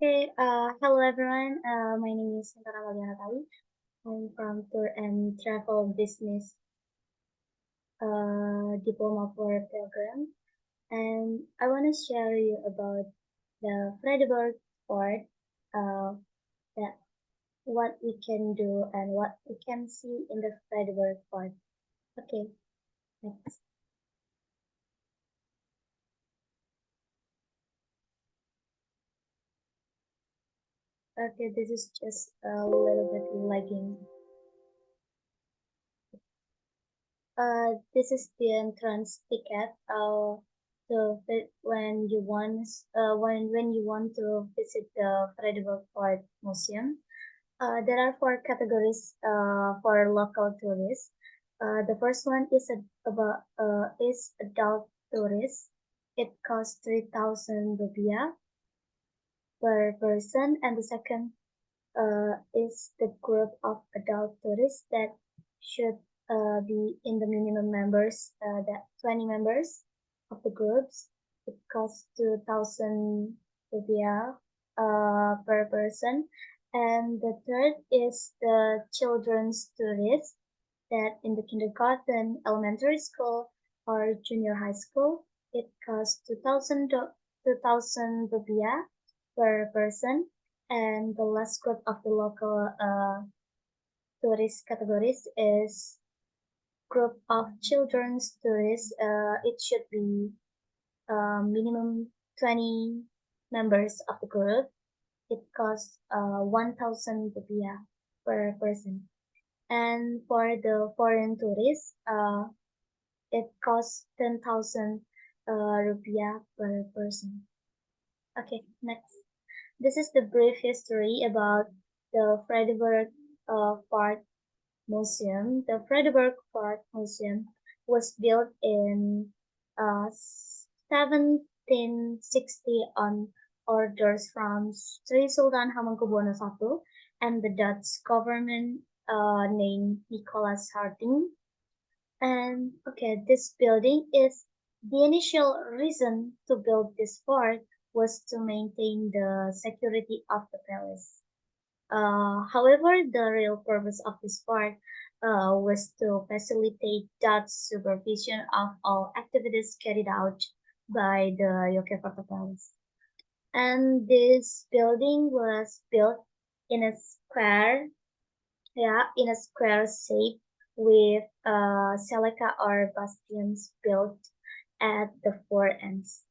Hello everyone. My name is Intan Amalia. I'm from Tour and Travel Business Diploma for program, and I want to share you about the Vredeburg Fort, uh, that what we can do and what we can see in the Vredeburg Fort. Okay, next. Okay, this is just a little bit lagging. This is the entrance ticket. When you want to visit the Vredeburg Fort Museum, there are four categories for local tourists. The first one is adult tourists. It costs 3,000 rupiah per person, and the second is the group of adult tourists that should be in the minimum members, that 20 members of the groups. It costs 2,000 rupiah per person. And the third is the children's tourists that in the kindergarten, elementary school, or junior high school, it costs 2,000 rupiah per person. And the last group of the local tourist categories is group of children's tourists. It should be minimum 20 members of the group. It costs 1,000 rupiah per person. And for the foreign tourists, it costs 10,000 rupiah per person. Okay, next. This is the brief history about the Vredeburg Fort Museum. The Vredeburg Fort Museum was built in 1760 on orders from Sri Sultan Hamengkubuwono I and the Dutch government named Nicholas Harding. And okay, this building is the initial reason to build this fort was to maintain the security of the palace. However, the real purpose of this fort was to facilitate Dutch supervision of all activities carried out by the Yogyakarta Palace. And this building was built in a square, in a square shape with celica or bastions built at the four ends.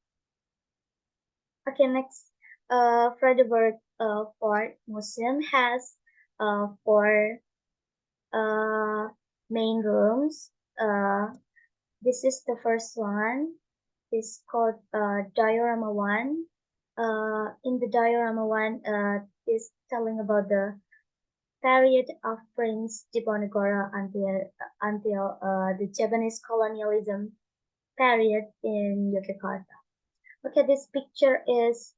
Okay, next. Vredeburg Fort Museum has four main rooms. This is the first one. It's called Diorama 1. In the Diorama 1 is telling about the period of Prince Diponegoro until the Japanese colonialism period in Yogyakarta. Okay, this picture is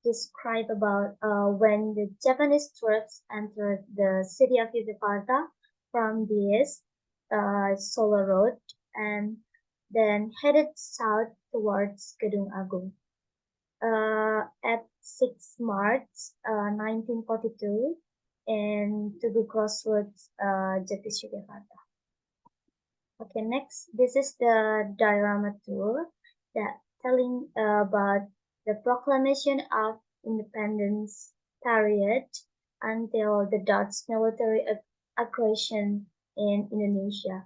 describe about when the Japanese troops entered the city of Yogyakarta from the east, Solo Road, and then headed south towards Gedung Agung. At 6 March 1942 in Tugu Crossroads, Jagdish, Yogyakarta. Okay, next, this is the diorama tour that telling about the proclamation of independence period until the Dutch military aggression in Indonesia.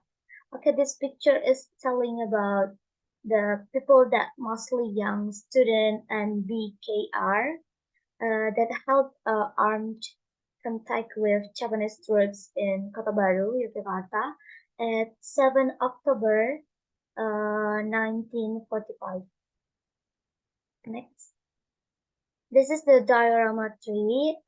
Okay, this picture is telling about the people that mostly young student and BKR that held armed contact with Japanese troops in Kota Baru, Yogyakarta at 7 October 1945. Next. This is the diorama 3.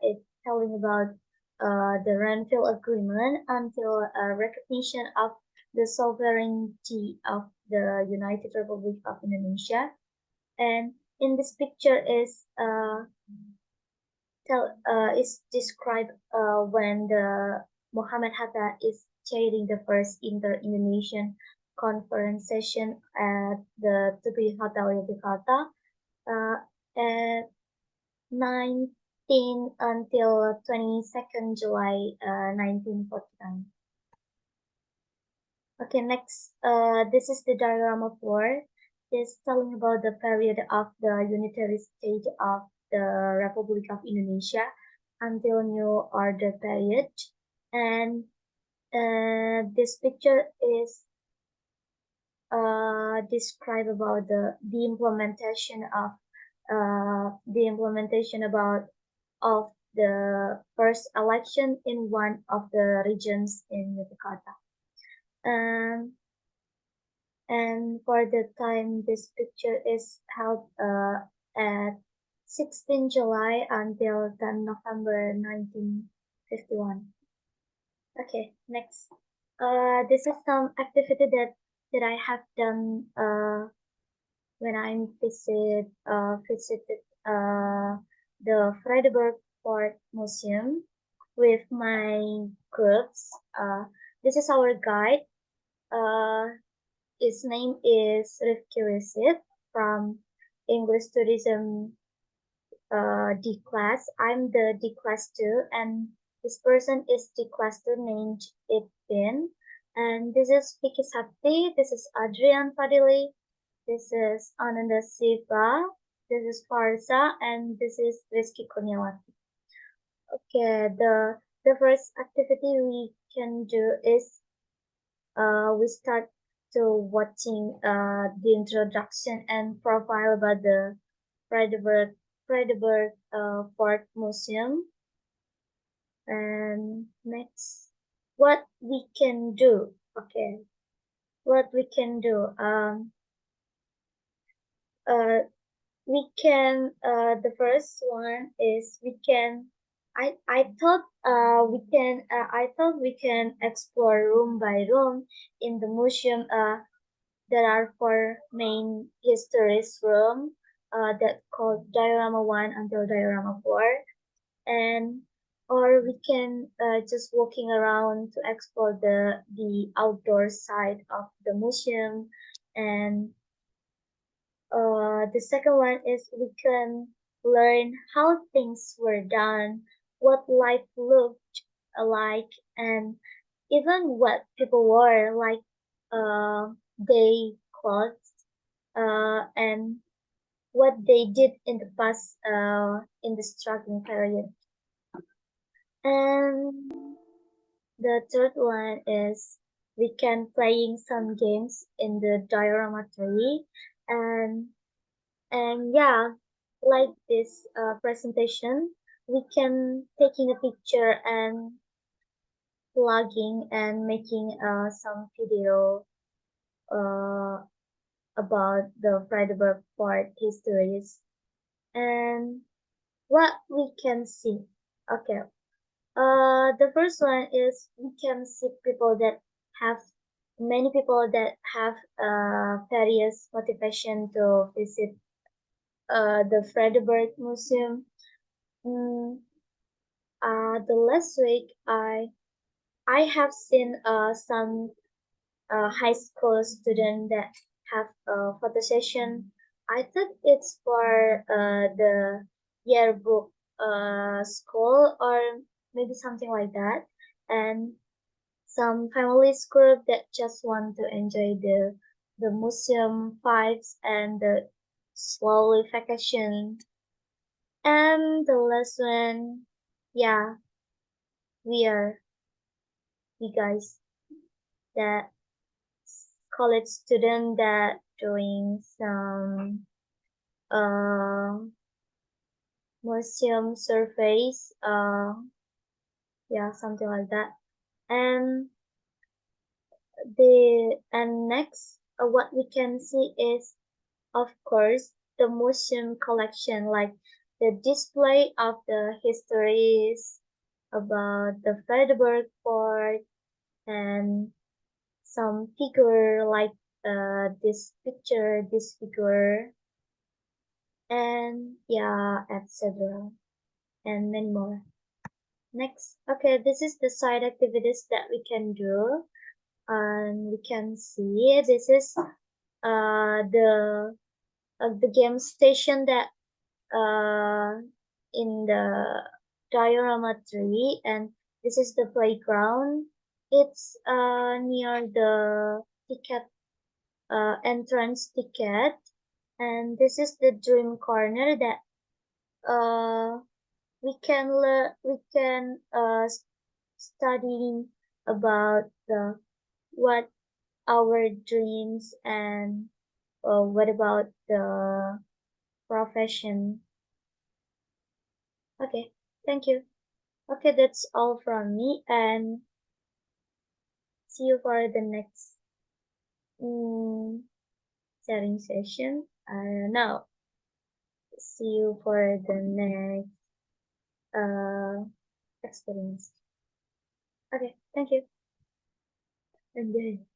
It's telling about the Renville Agreement until recognition of the sovereignty of the United Republic of Indonesia. And in this picture is described when the Muhammad Hatta is chairing the first inter-Indonesian conference session at the Tugu Hotel Yogyakarta. Uh, and 19 until 22nd July 1949. Okay, next, this is the diagram of war. It's telling about the period of the unitary state of the Republic of Indonesia until New Order period. And this picture is describe about the implementation of about of the first election in one of the regions in Yogyakarta. Um, and for the time this picture is held at 16 July until 10 November 1951. Okay, next. This is some activity that I have done when I visited the Vredeburg Fort Museum with my groups. This is our guide. His name is Rifki from English Tourism D class. I'm the D class 2, and this person is D class 2 named Ibn. And this is Vicky Sakti, this is Adrian Fadili, this is Ananda Siva, this is Farsa, and this is Rizky Kurniawati. Okay, the first activity we can do is we start to watching the introduction and profile about the Vredeburg Fort Museum. And next, what we can do. Okay, what we can do. We can. The first one is we can. I thought we can. I thought we can explore room by room in the museum. There are four main histories room. That called diorama 1 until diorama 4, and or we can just walking around to explore the outdoor side of the museum. And the second one is we can learn how things were done, what life looked like, and even what people wore, like they clothes, and what they did in the past in the struggling period. And the third one is we can playing some games in the diorama 3. and yeah, like this presentation, we can taking a picture and plugging and making some video uh, about the Vredeburg Fort histories and what we can see. Okay, the first one is we can see people that have many people that have various motivation to visit the Vredeburg Museum. Mm, the last week I have seen some high school student that have a photo session. I thought it's for the yearbook school or maybe something like that. And some families group that just want to enjoy the museum vibes and the slowly vacation. And the last one, yeah, we are we guys that college student that doing some uh museum surveys, yeah, something like that. And next, what we can see is, of course, the museum collection, like the display of the histories about the Vredeburg Fort and some figure like this picture, this figure, and yeah, etc. and many more. Next, okay, this is the side activities that we can do, and we can see this is the game station that uh in the diorama tree, and this is the playground. It's near the ticket entrance ticket, and this is the dream corner that uh we can studying about the what our dreams and what about the profession. Okay, thank you. Okay, that's all from me, and see you for the next mm, sharing session. Now, see you for the next experience. Okay, thank you. And then,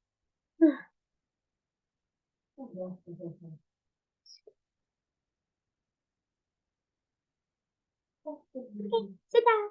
okay, sit down.